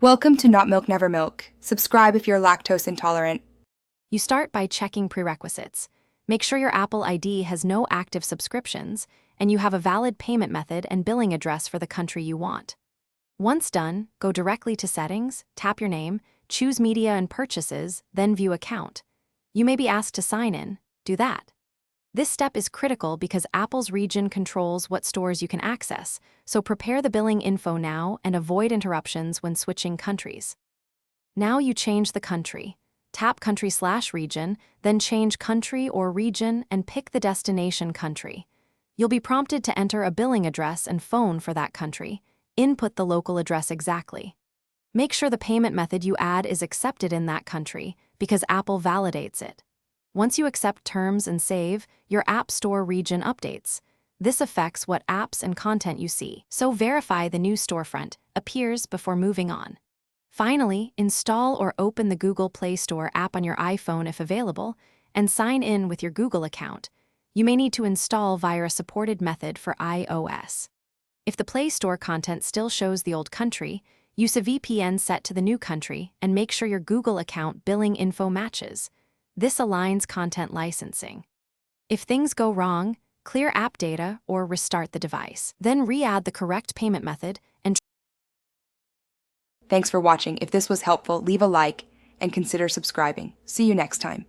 Welcome to Not Milk Never Milk. Subscribe if you're lactose intolerant. You start by checking prerequisites. Make sure your Apple ID has no active subscriptions, and you have a valid payment method and billing address for the country you want. Once done, go directly to Settings, tap your name, choose Media and Purchases, then View Account. You may be asked to sign in. Do that. This step is critical because Apple's region controls what stores you can access, so prepare the billing info now and avoid interruptions when switching countries. Now you change the country. Tap Country/Region, then change Country or Region and pick the destination country. You'll be prompted to enter a billing address and phone for that country. Input the local address exactly. Make sure the payment method you add is accepted in that country because Apple validates it. Once you accept terms and save, your App Store region updates. This affects what apps and content you see, so verify the new storefront appears before moving on. Finally, install or open the Google Play Store app on your iPhone if available, and sign in with your Google account. You may need to install via a supported method for iOS. If the Play Store content still shows the old country, use a VPN set to the new country and make sure your Google account billing info matches. This aligns content licensing. If things go wrong, clear app data or restart the device. Then re-add the correct payment method and Thanks for watching. If this was helpful, leave a like and consider subscribing. See you next time.